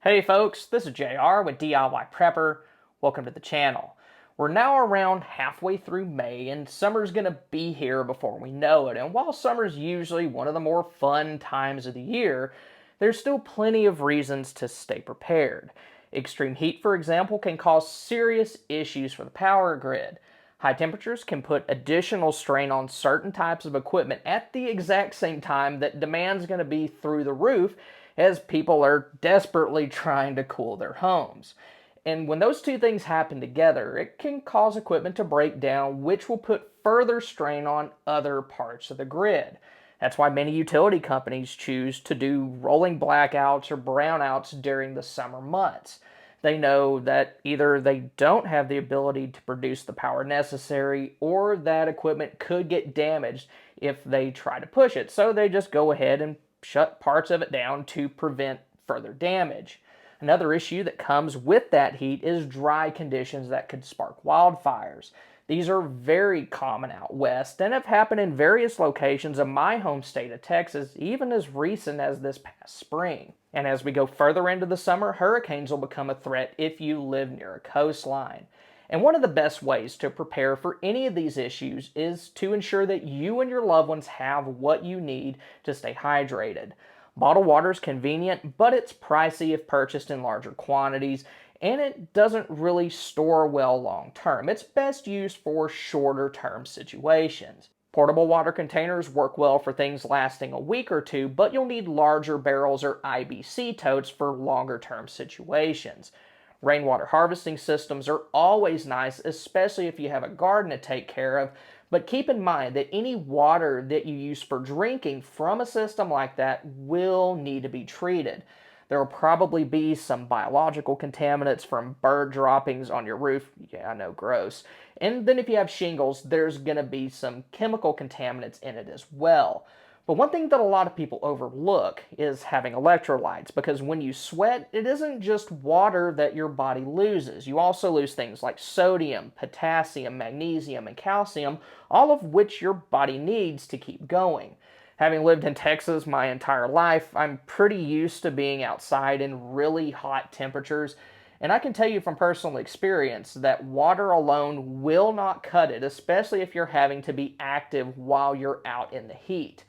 Hey folks, this is JR with DIY Prepper. Welcome to the channel. We're now around halfway through May and summer's gonna be here before we know it. And while summer's usually one of the more fun times of the year, there's still plenty of reasons to stay prepared. Extreme heat, for example, can cause serious issues for the power grid. High temperatures can put additional strain on certain types of equipment at the exact same time that demand's going to be through the roof as people are desperately trying to cool their homes. And when those two things happen together, it can cause equipment to break down, which will put further strain on other parts of the grid. That's why many utility companies choose to do rolling blackouts or brownouts during the summer months. They know that either they don't have the ability to produce the power necessary or that equipment could get damaged if they try to push it. So they just go ahead and shut parts of it down to prevent further damage. Another issue that comes with that heat is dry conditions that could spark wildfires. These are very common out west and have happened in various locations of my home state of Texas, even as recent as this past spring. And as we go further into the summer, hurricanes will become a threat if you live near a coastline. And one of the best ways to prepare for any of these issues is to ensure that you and your loved ones have what you need to stay hydrated. Bottled water is convenient, but it's pricey if purchased in larger quantities, and it doesn't really store well long term. It's best used for shorter term situations. Portable water containers work well for things lasting a week or two, but you'll need larger barrels or IBC totes for longer term situations. Rainwater harvesting systems are always nice, especially if you have a garden to take care of, but keep in mind that any water that you use for drinking from a system like that will need to be treated. There will probably be some biological contaminants from bird droppings on your roof. Yeah, I know, gross. And then if you have shingles, there's going to be some chemical contaminants in it as well. But one thing that a lot of people overlook is having electrolytes, because when you sweat, it isn't just water that your body loses. You also lose things like sodium, potassium, magnesium, and calcium, all of which your body needs to keep going. Having lived in Texas my entire life, I'm pretty used to being outside in really hot temperatures, and I can tell you from personal experience that water alone will not cut it, especially if you're having to be active while you're out in the heat.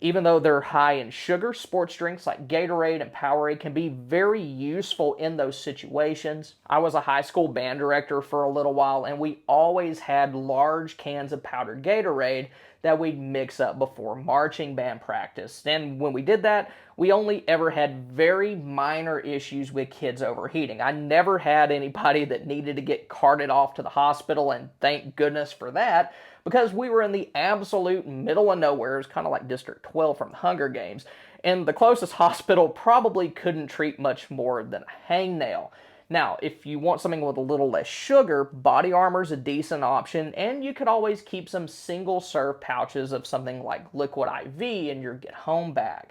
Even though they're high in sugar, sports drinks like Gatorade and Powerade can be very useful in those situations. I was a high school band director for a little while, and we always had large cans of powdered Gatorade that we'd mix up before marching band practice. And when we did that, we only ever had very minor issues with kids overheating. I never had anybody that needed to get carted off to the hospital, and thank goodness for that, because we were in the absolute middle of nowhere. It was kind of like District 12 from the Hunger Games, and the closest hospital probably couldn't treat much more than a hangnail. Now, if you want something with a little less sugar, Body Armor is a decent option, and you could always keep some single-serve pouches of something like Liquid IV in your get-home bag.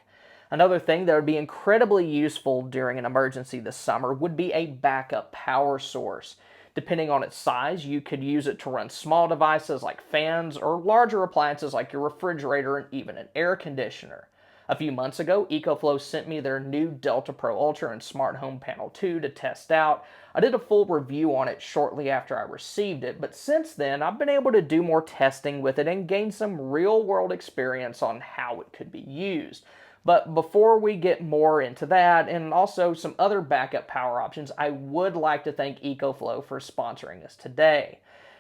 Another thing that would be incredibly useful during an emergency this summer would be a backup power source. Depending on its size, you could use it to run small devices like fans or larger appliances like your refrigerator and even an air conditioner. A few months ago, EcoFlow sent me their new Delta Pro Ultra and Smart Home Panel 2 to test out. I did a full review on it shortly after I received it, but since then I've been able to do more testing with it and gain some real-world experience on how it could be used. But before we get more into that, and also some other backup power options, I would like to thank EcoFlow for sponsoring us today.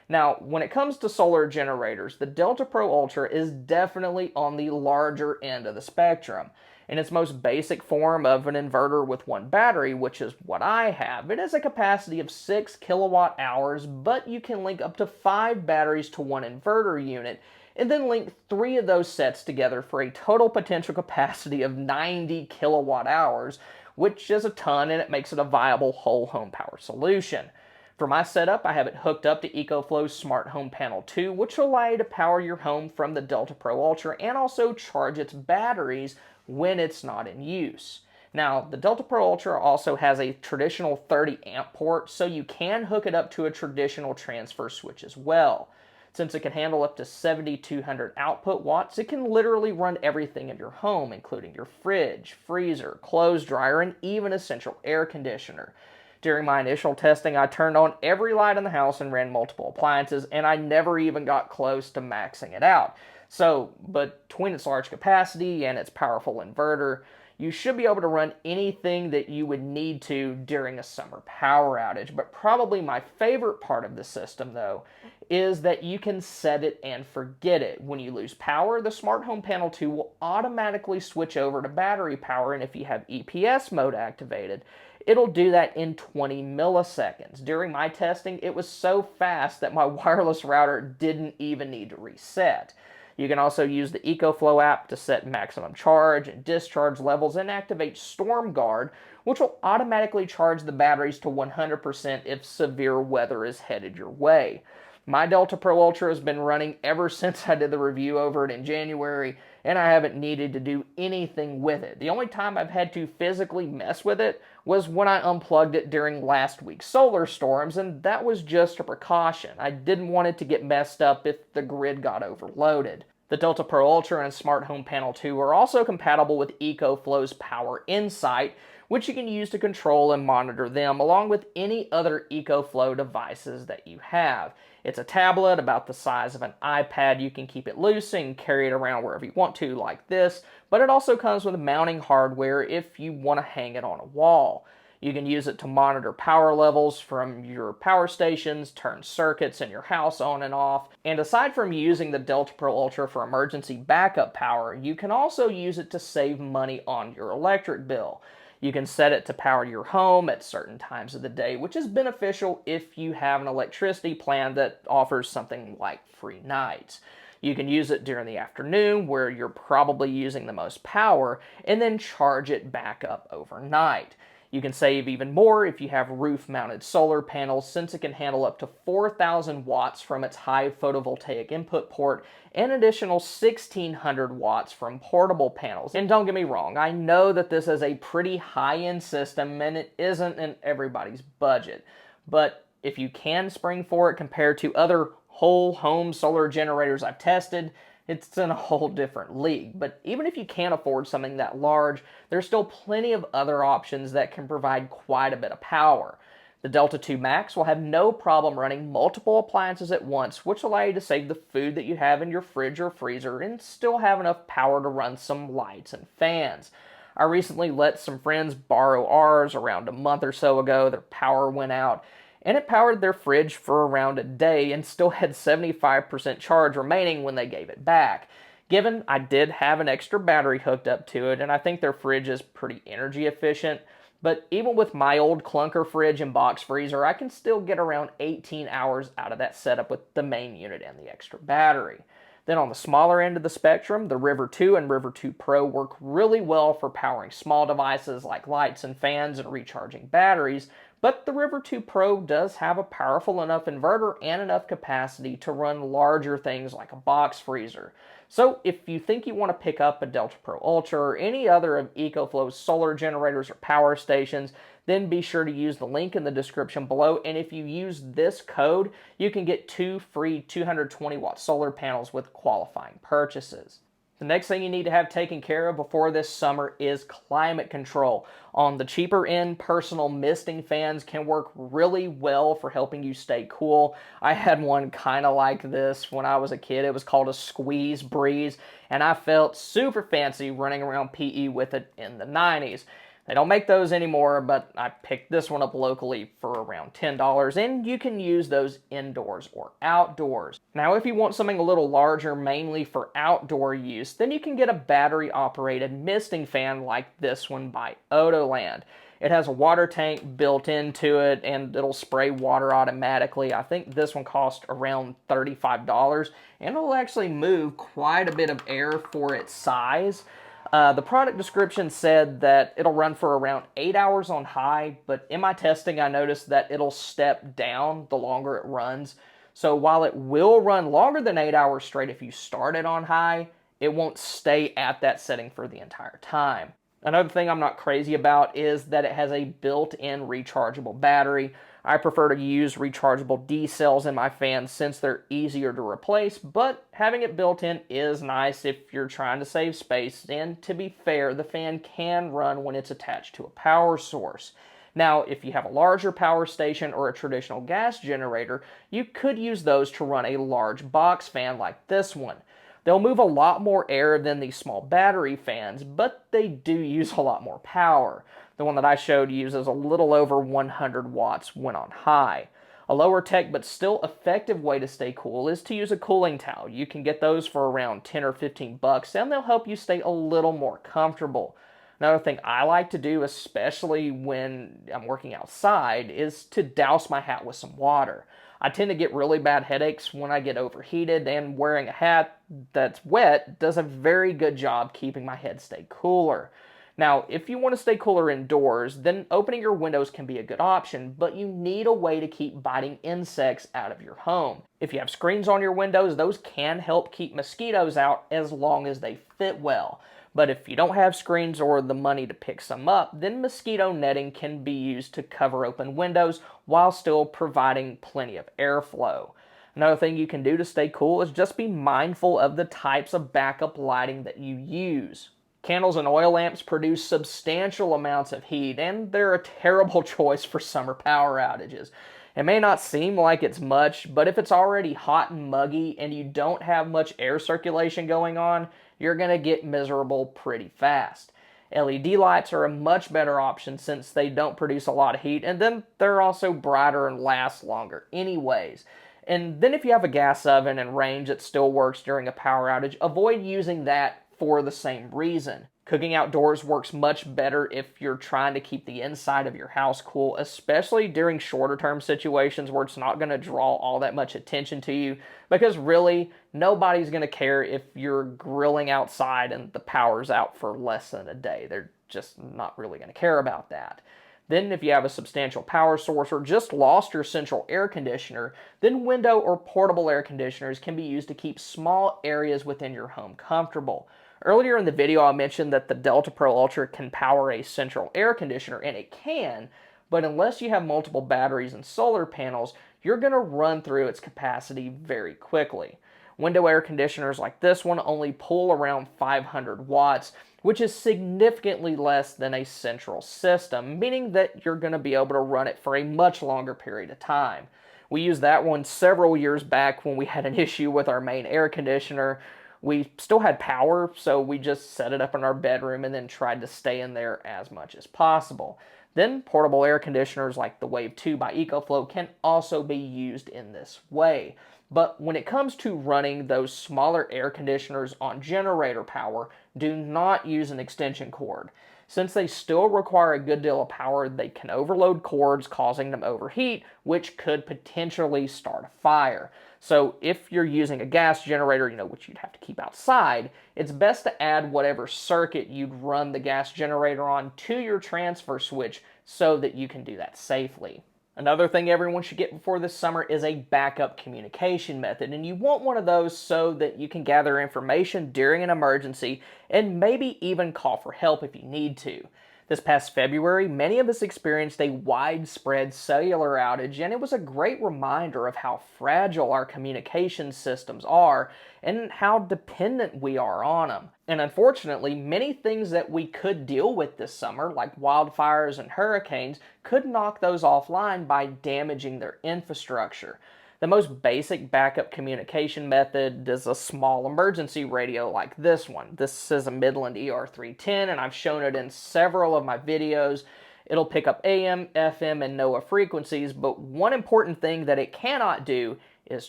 Now, when it comes to solar generators, the Delta Pro Ultra is definitely on the larger end of the spectrum. In its most basic form of an inverter with one battery, which is what I have, it has a capacity of 6 kilowatt hours, but you can link up to 5 batteries to one inverter unit, and then link 3 of those sets together for a total potential capacity of 90 kilowatt hours, which is a ton, and it makes it a viable whole home power solution. For my setup, I have it hooked up to EcoFlow's Smart Home Panel 2, which will allow you to power your home from the Delta Pro Ultra and also charge its batteries when it's not in use. Now, the Delta Pro Ultra also has a traditional 30 amp port, so you can hook it up to a traditional transfer switch as well. Since it can handle up to 7,200 output watts, it can literally run everything in your home, including your fridge, freezer, clothes dryer, and even a central air conditioner. During my initial testing, I turned on every light in the house and ran multiple appliances, and I never even got close to maxing it out. So, between its large capacity and its powerful inverter, you should be able to run anything that you would need to during a summer power outage. But probably my favorite part of the system, though, is that you can set it and forget it. When you lose power, the Smart Home Panel 2 will automatically switch over to battery power, and if you have EPS mode activated, it'll do that in 20 milliseconds. During my testing, it was so fast that my wireless router didn't even need to reset. You can also use the EcoFlow app to set maximum charge and discharge levels and activate Storm Guard, which will automatically charge the batteries to 100% if severe weather is headed your way. My Delta Pro Ultra has been running ever since I did the review over it in January, and I haven't needed to do anything with it. The only time I've had to physically mess with it was when I unplugged it during last week's solar storms, and that was just a precaution. I didn't want it to get messed up if the grid got overloaded. The Delta Pro Ultra and Smart Home Panel 2 are also compatible with EcoFlow's Power Insight, which you can use to control and monitor them along with any other EcoFlow devices that you have. It's a tablet about the size of an iPad. You can keep it loose and carry it around wherever you want to, like this, but it also comes with mounting hardware if you want to hang it on a wall. You can use it to monitor power levels from your power stations, turn circuits in your house on and off, and aside from using the Delta Pro Ultra for emergency backup power, you can also use it to save money on your electric bill. You can set it to power your home at certain times of the day, which is beneficial if you have an electricity plan that offers something like free nights. You can use it during the afternoon where you're probably using the most power, and then charge it back up overnight. You can save even more if you have roof-mounted solar panels, since it can handle up to 4,000 watts from its high photovoltaic input port and additional 1,600 watts from portable panels. And don't get me wrong, I know that this is a pretty high-end system and it isn't in everybody's budget. But if you can spring for it compared to other whole home solar generators I've tested, it's in a whole different league. But even if you can't afford something that large, there's still plenty of other options that can provide quite a bit of power. The Delta 2 Max will have no problem running multiple appliances at once, which allow you to save the food that you have in your fridge or freezer and still have enough power to run some lights and fans. I recently let some friends borrow ours around a month or so ago. Their power went out, and it powered their fridge for around a day and still had 75% charge remaining when they gave it back. Given I did have an extra battery hooked up to it, and I think their fridge is pretty energy efficient, but even with my old clunker fridge and box freezer, I can still get around 18 hours out of that setup with the main unit and the extra battery. Then on the smaller end of the spectrum, the River 2 and River 2 Pro work really well for powering small devices like lights and fans and recharging batteries, but the River 2 Pro does have a powerful enough inverter and enough capacity to run larger things like a box freezer. So if you think you want to pick up a Delta Pro Ultra or any other of EcoFlow's solar generators or power stations, then be sure to use the link in the description below, and if you use this code, you can get 2 free 220-watt solar panels with qualifying purchases. The next thing you need to have taken care of before this summer is climate control. On the cheaper end, personal misting fans can work really well for helping you stay cool. I had one kind of like this when I was a kid. It was called a Squeeze Breeze, and I felt super fancy running around PE with it in the 90s. They don't make those anymore, but I picked this one up locally for around $10, and you can use those indoors or outdoors. Now, if you want something a little larger, mainly for outdoor use, then you can get a battery-operated misting fan like this one by Otoland. It has a water tank built into it, and it'll spray water automatically. I think this one cost around $35, and it'll actually move quite a bit of air for its size. The product description said that it'll run for around 8 hours on high, but in my testing I noticed that it'll step down the longer it runs. So while it will run longer than 8 hours straight if you start it on high, it won't stay at that setting for the entire time. Another thing I'm not crazy about is that it has a built-in rechargeable battery. I prefer to use rechargeable D cells in my fans since they're easier to replace, but having it built in is nice if you're trying to save space, and to be fair, the fan can run when it's attached to a power source. Now, if you have a larger power station or a traditional gas generator, you could use those to run a large box fan like this one. They'll move a lot more air than these small battery fans, but they do use a lot more power. The one that I showed uses a little over 100 watts when on high. A lower tech but still effective way to stay cool is to use a cooling towel. You can get those for around 10 or 15 bucks and they'll help you stay a little more comfortable. Another thing I like to do, especially when I'm working outside, is to douse my hat with some water. I tend to get really bad headaches when I get overheated, and wearing a hat that's wet does a very good job keeping my head stay cooler. Now, if you want to stay cooler indoors, then opening your windows can be a good option, but you need a way to keep biting insects out of your home. If you have screens on your windows, those can help keep mosquitoes out as long as they fit well. But if you don't have screens or the money to pick some up, then mosquito netting can be used to cover open windows while still providing plenty of airflow. Another thing you can do to stay cool is just be mindful of the types of backup lighting that you use. Candles and oil lamps produce substantial amounts of heat, and they're a terrible choice for summer power outages. It may not seem like it's much, but if it's already hot and muggy and you don't have much air circulation going on, you're going to get miserable pretty fast. LED lights are a much better option since they don't produce a lot of heat, and then they're also brighter and last longer anyways. And then if you have a gas oven and range that still works during a power outage, avoid using that for the same reason. Cooking outdoors works much better if you're trying to keep the inside of your house cool, especially during shorter term situations where it's not going to draw all that much attention to you, because really nobody's going to care if you're grilling outside and the power's out for less than a day. They're just not really going to care about that. Then if you have a substantial power source or just lost your central air conditioner, then window or portable air conditioners can be used to keep small areas within your home comfortable. Earlier in the video, I mentioned that the Delta Pro Ultra can power a central air conditioner, and it can, but unless you have multiple batteries and solar panels, you're going to run through its capacity very quickly. Window air conditioners like this one only pull around 500 watts, which is significantly less than a central system, meaning that you're going to be able to run it for a much longer period of time. We used that one several years back when we had an issue with our main air conditioner. We still had power, so we just set it up in our bedroom and then tried to stay in there as much as possible. Then portable air conditioners like the Wave 2 by EcoFlow can also be used in this way. But when it comes to running those smaller air conditioners on generator power, do not use an extension cord. Since they still require a good deal of power, they can overload cords, causing them to overheat, which could potentially start a fire. So if you're using a gas generator, which you'd have to keep outside, it's best to add whatever circuit you'd run the gas generator on to your transfer switch so that you can do that safely. Another thing everyone should get before this summer is a backup communication method, and you want one of those so that you can gather information during an emergency and maybe even call for help if you need to. This past February, many of us experienced a widespread cellular outage, and it was a great reminder of how fragile our communication systems are and how dependent we are on them. And unfortunately, many things that we could deal with this summer, like wildfires and hurricanes, could knock those offline by damaging their infrastructure. The most basic backup communication method is a small emergency radio like this one. This is a Midland ER310, and I've shown it in several of my videos. It'll pick up AM, FM, and NOAA frequencies, but one important thing that it cannot do is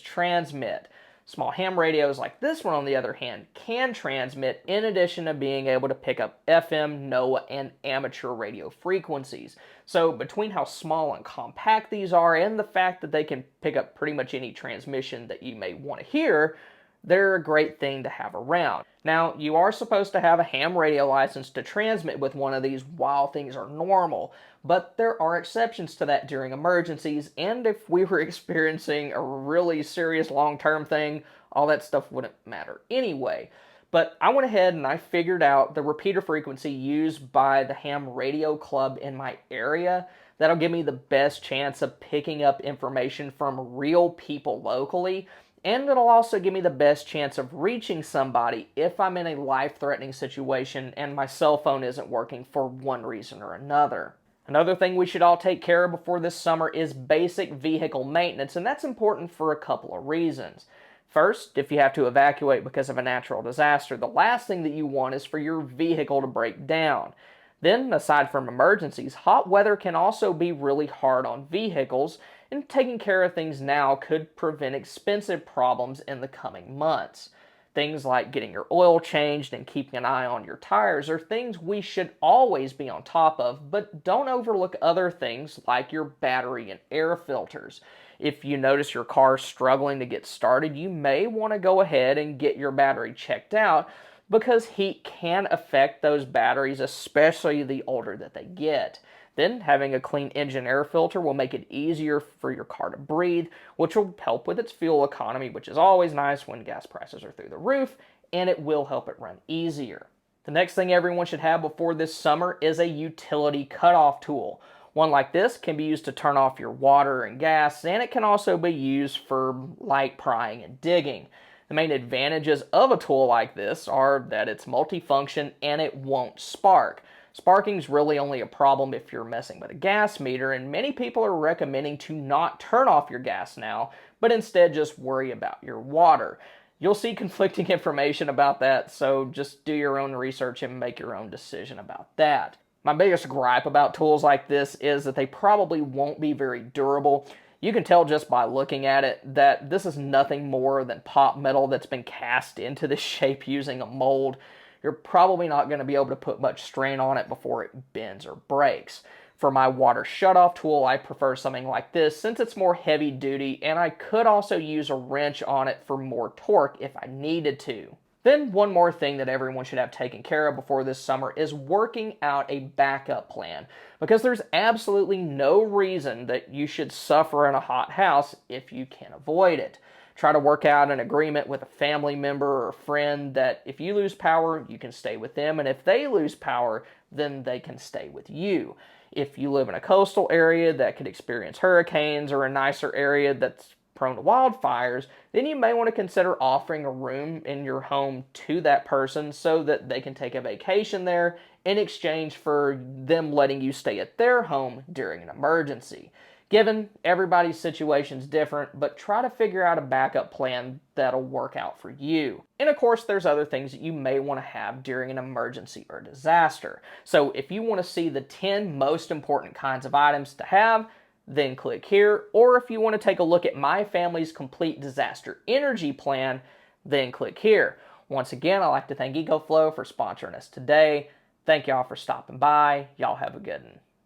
transmit. Small ham radios like this one, on the other hand, can transmit in addition to being able to pick up FM, NOAA, and amateur radio frequencies. So between how small and compact these are and the fact that they can pick up pretty much any transmission that you may want to hear, they're a great thing to have around. Now, you are supposed to have a ham radio license to transmit with one of these while things are normal, but there are exceptions to that during emergencies, and if we were experiencing a really serious long-term thing, all that stuff wouldn't matter anyway. But I went ahead and I figured out the repeater frequency used by the ham radio club in my area. That'll give me the best chance of picking up information from real people locally, and it'll also give me the best chance of reaching somebody if I'm in a life-threatening situation and my cell phone isn't working for one reason or another. Another thing we should all take care of before this summer is basic vehicle maintenance, and that's important for a couple of reasons. First, if you have to evacuate because of a natural disaster, the last thing that you want is for your vehicle to break down. Then, aside from emergencies, hot weather can also be really hard on vehicles, and taking care of things now could prevent expensive problems in the coming months. Things like getting your oil changed and keeping an eye on your tires are things we should always be on top of, but don't overlook other things like your battery and air filters. If you notice your car struggling to get started, you may want to go ahead and get your battery checked out, because heat can affect those batteries, especially the older that they get. Then having a clean engine air filter will make it easier for your car to breathe, which will help with its fuel economy, which is always nice when gas prices are through the roof, and it will help it run easier. The next thing everyone should have before this summer is a utility cutoff tool. One like this can be used to turn off your water and gas, and it can also be used for light prying and digging. The main advantages of a tool like this are that it's multifunction and it won't spark. Sparking is really only a problem if you're messing with a gas meter, and many people are recommending to not turn off your gas now, but instead just worry about your water. You'll see conflicting information about that, so just do your own research and make your own decision about that. My biggest gripe about tools like this is that they probably won't be very durable. You can tell just by looking at it that this is nothing more than pop metal that's been cast into this shape using a mold. You're probably not going to be able to put much strain on it before it bends or breaks. For my water shutoff tool, I prefer something like this since it's more heavy duty, and I could also use a wrench on it for more torque if I needed to. Then one more thing that everyone should have taken care of before this summer is working out a backup plan, because there's absolutely no reason that you should suffer in a hot house if you can avoid it. Try to work out an agreement with a family member or a friend that if you lose power, you can stay with them, and if they lose power, then they can stay with you. If you live in a coastal area that could experience hurricanes or a nicer area that's prone to wildfires, then you may want to consider offering a room in your home to that person so that they can take a vacation there in exchange for them letting you stay at their home during an emergency. Given everybody's situation's different, but try to figure out a backup plan that'll work out for you. And of course, there's other things that you may want to have during an emergency or disaster. So if you want to see the 10 most important kinds of items to have, then click here. Or if you want to take a look at my family's complete disaster energy plan, then click here. Once again, I'd like to thank EcoFlow for sponsoring us today. Thank y'all for stopping by. Y'all have a good one.